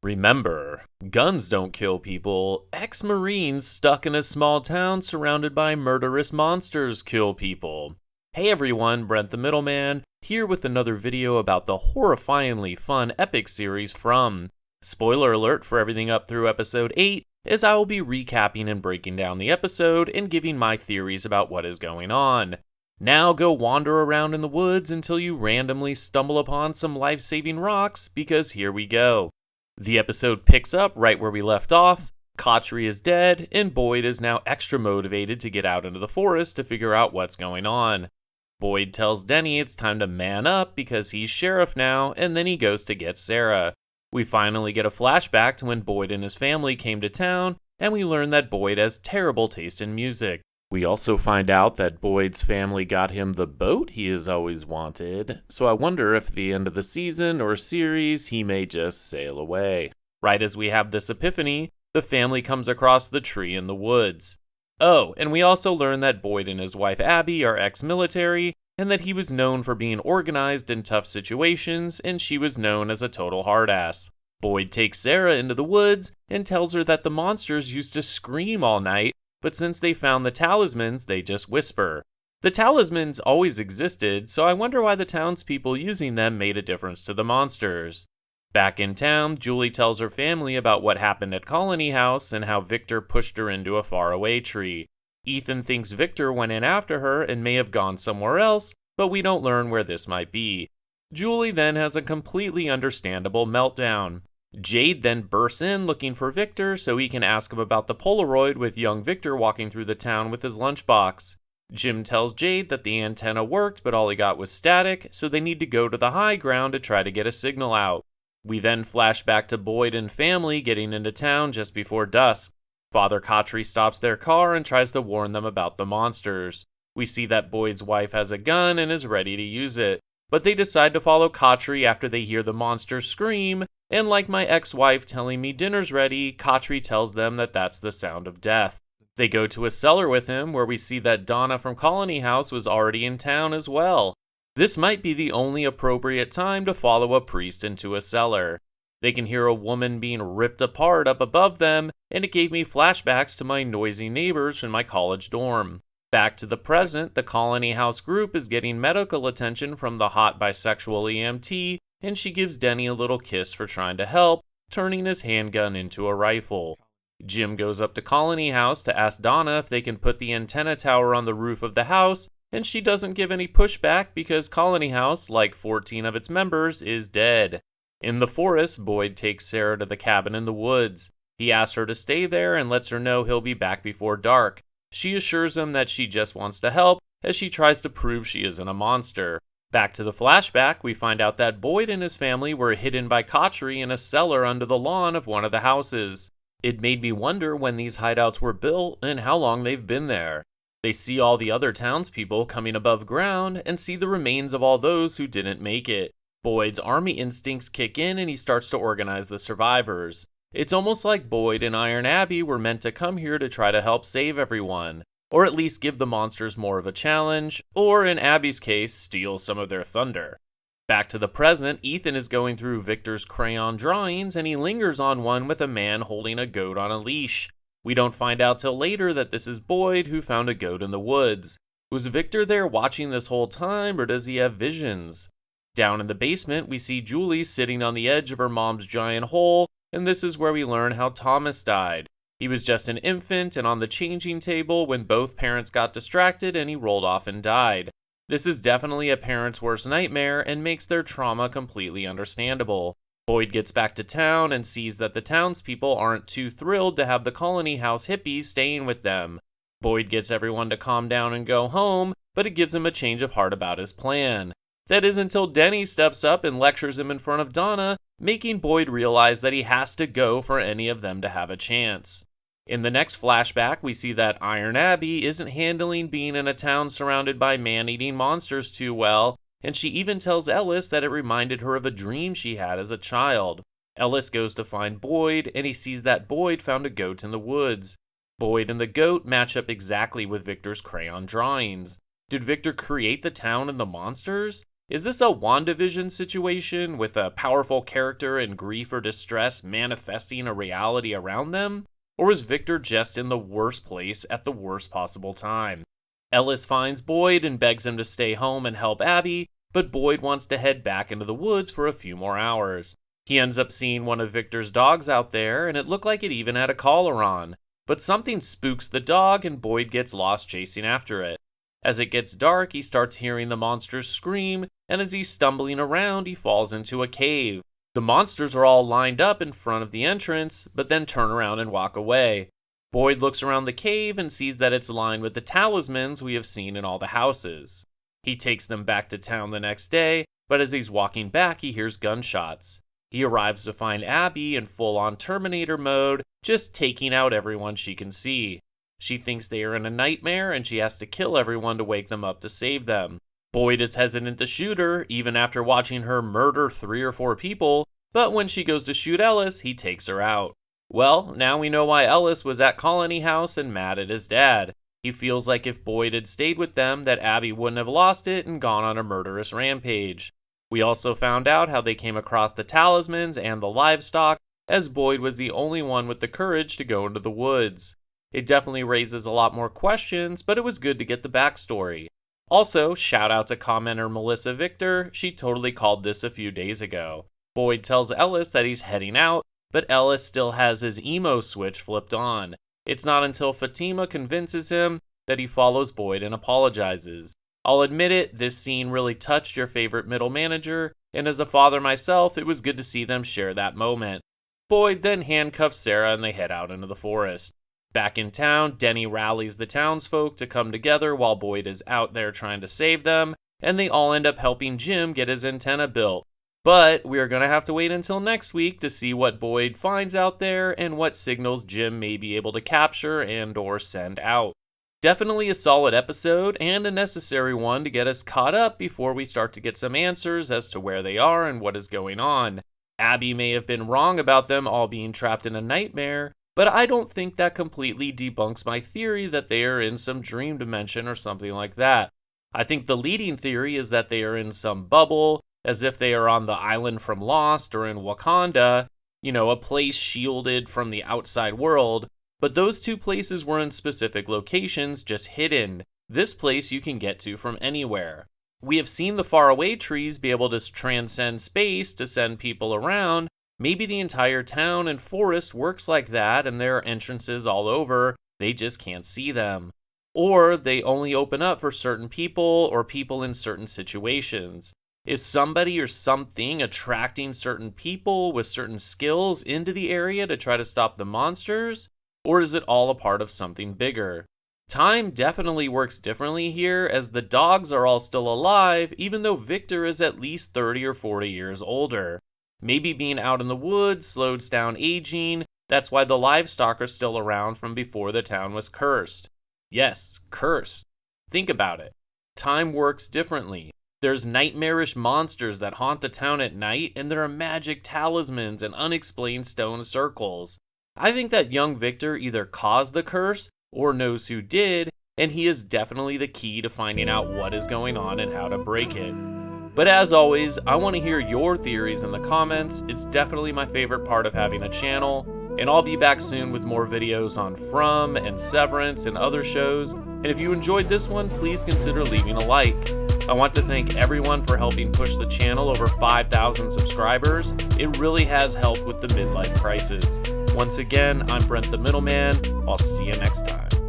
Remember, guns don't kill people. Ex-Marines stuck in a small town surrounded by murderous monsters kill people. Hey everyone, Brent the Middleman, here with another video about the horrifyingly fun Epix series from. Spoiler alert for everything up through episode 8, as I will be recapping and breaking down the episode and giving my theories about what is going on. Now go wander around in the woods until you randomly stumble upon some life-saving rocks, because here we go. The episode picks up right where we left off. Khatri is dead, and Boyd is now extra motivated to get out into the forest to figure out what's going on. Boyd tells Denny it's time to man up because he's sheriff now, and then he goes to get Sarah. We finally get a flashback to when Boyd and his family came to town, and we learn that Boyd has terrible taste in music. We also find out that Boyd's family got him the boat he has always wanted, so I wonder if at the end of the season or series he may just sail away. Right as we have this epiphany, the family comes across the tree in the woods. Oh, and we also learn that Boyd and his wife Abby are ex-military, and that he was known for being organized in tough situations, and she was known as a total hard-ass. Boyd takes Sarah into the woods and tells her that the monsters used to scream all night, but since they found the talismans, they just whisper. The talismans always existed, so I wonder why the townspeople using them made a difference to the monsters. Back in town, Julie tells her family about what happened at Colony House and how Victor pushed her into a faraway tree. Ethan thinks Victor went in after her and may have gone somewhere else, but we don't learn where this might be. Julie then has a completely understandable meltdown. Jade then bursts in looking for Victor so he can ask him about the Polaroid with young Victor walking through the town with his lunchbox. Jim tells Jade that the antenna worked but all he got was static, so they need to go to the high ground to try to get a signal out. We then flash back to Boyd and family getting into town just before dusk. Father Khatri stops their car and tries to warn them about the monsters. We see that Boyd's wife has a gun and is ready to use it, but they decide to follow Khatri after they hear the monsters scream, and like my ex-wife telling me dinner's ready, Khatri tells them that that's the sound of death. They go to a cellar with him where we see that Donna from Colony House was already in town as well. This might be the only appropriate time to follow a priest into a cellar. They can hear a woman being ripped apart up above them, and it gave me flashbacks to my noisy neighbors in my college dorm. Back to the present, the Colony House group is getting medical attention from the hot bisexual EMT, and she gives Denny a little kiss for trying to help, turning his handgun into a rifle. Jim goes up to Colony House to ask Donna if they can put the antenna tower on the roof of the house, and she doesn't give any pushback because Colony House, like 14 of its members, is dead. In the forest, Boyd takes Sarah to the cabin in the woods. He asks her to stay there and lets her know he'll be back before dark. She assures him that she just wants to help, as she tries to prove she isn't a monster. Back to the flashback, we find out that Boyd and his family were hidden by Khatri in a cellar under the lawn of one of the houses. It made me wonder when these hideouts were built and how long they've been there. They see all the other townspeople coming above ground and see the remains of all those who didn't make it. Boyd's army instincts kick in and he starts to organize the survivors. It's almost like Boyd and Iron Abbey were meant to come here to try to help save everyone, or at least give the monsters more of a challenge, or in Abby's case, steal some of their thunder. Back to the present, Ethan is going through Victor's crayon drawings and he lingers on one with a man holding a goat on a leash. We don't find out till later that this is Boyd who found a goat in the woods. Was Victor there watching this whole time, or does he have visions? Down in the basement, we see Julie sitting on the edge of her mom's giant hole, and this is where we learn how Thomas died. He was just an infant and on the changing table when both parents got distracted and he rolled off and died. This is definitely a parent's worst nightmare and makes their trauma completely understandable. Boyd gets back to town and sees that the townspeople aren't too thrilled to have the Colony House hippies staying with them. Boyd gets everyone to calm down and go home, but it gives him a change of heart about his plan. That is until Denny steps up and lectures him in front of Donna, making Boyd realize that he has to go for any of them to have a chance. In the next flashback, we see that Iron Abbey isn't handling being in a town surrounded by man-eating monsters too well, and she even tells Ellis that it reminded her of a dream she had as a child. Ellis goes to find Boyd, and he sees that Boyd found a goat in the woods. Boyd and the goat match up exactly with Victor's crayon drawings. Did Victor create the town and the monsters? Is this a WandaVision situation with a powerful character in grief or distress manifesting a reality around them? Or is Victor just in the worst place at the worst possible time? Ellis finds Boyd and begs him to stay home and help Abby, but Boyd wants to head back into the woods for a few more hours. He ends up seeing one of Victor's dogs out there, and it looked like it even had a collar on. But something spooks the dog, and Boyd gets lost chasing after it. As it gets dark, he starts hearing the monsters scream, and as he's stumbling around, he falls into a cave. The monsters are all lined up in front of the entrance, but then turn around and walk away. Boyd looks around the cave and sees that it's lined with the talismans we have seen in all the houses. He takes them back to town the next day, but as he's walking back, he hears gunshots. He arrives to find Abby in full-on Terminator mode, just taking out everyone she can see. She thinks they are in a nightmare and she has to kill everyone to wake them up to save them. Boyd is hesitant to shoot her, even after watching her murder 3 or 4 people, but when she goes to shoot Ellis, he takes her out. Well, now we know why Ellis was at Colony House and mad at his dad. He feels like if Boyd had stayed with them, that Abby wouldn't have lost it and gone on a murderous rampage. We also found out how they came across the talismans and the livestock, as Boyd was the only one with the courage to go into the woods. It definitely raises a lot more questions, but it was good to get the backstory. Also, shout out to commenter Melissa Victor, she totally called this a few days ago. Boyd tells Ellis that he's heading out, but Ellis still has his emo switch flipped on. It's not until Fatima convinces him that he follows Boyd and apologizes. I'll admit it, this scene really touched your favorite middle manager, and as a father myself, it was good to see them share that moment. Boyd then handcuffs Sarah and they head out into the forest. Back in town, Denny rallies the townsfolk to come together while Boyd is out there trying to save them, and they all end up helping Jim get his antenna built. But we are going to have to wait until next week to see what Boyd finds out there and what signals Jim may be able to capture and or send out. Definitely a solid episode and a necessary one to get us caught up before we start to get some answers as to where they are and what is going on. Abby may have been wrong about them all being trapped in a nightmare, but I don't think that completely debunks my theory that they are in some dream dimension or something like that. I think the leading theory is that they are in some bubble, as if they are on the island from Lost or in Wakanda, a place shielded from the outside world. But those two places were in specific locations, just hidden. This place you can get to from anywhere. We have seen the faraway trees be able to transcend space to send people around. Maybe the entire town and forest works like that and there are entrances all over, they just can't see them. Or they only open up for certain people or people in certain situations. Is somebody or something attracting certain people with certain skills into the area to try to stop the monsters? Or is it all a part of something bigger? Time definitely works differently here, as the dogs are all still alive, even though Victor is at least 30 or 40 years older. Maybe being out in the woods slows down aging, that's why the livestock are still around from before the town was cursed. Yes, cursed. Think about it. Time works differently. There's nightmarish monsters that haunt the town at night, and there are magic talismans and unexplained stone circles. I think that young Victor either caused the curse or knows who did, and he is definitely the key to finding out what is going on and how to break it. But as always, I want to hear your theories in the comments. It's definitely my favorite part of having a channel, and I'll be back soon with more videos on From and Severance and other shows. And if you enjoyed this one, please consider leaving a like. I want to thank everyone for helping push the channel over 5,000 subscribers. It really has helped with the midlife crisis. Once again, I'm Brent the Middleman. I'll see you next time.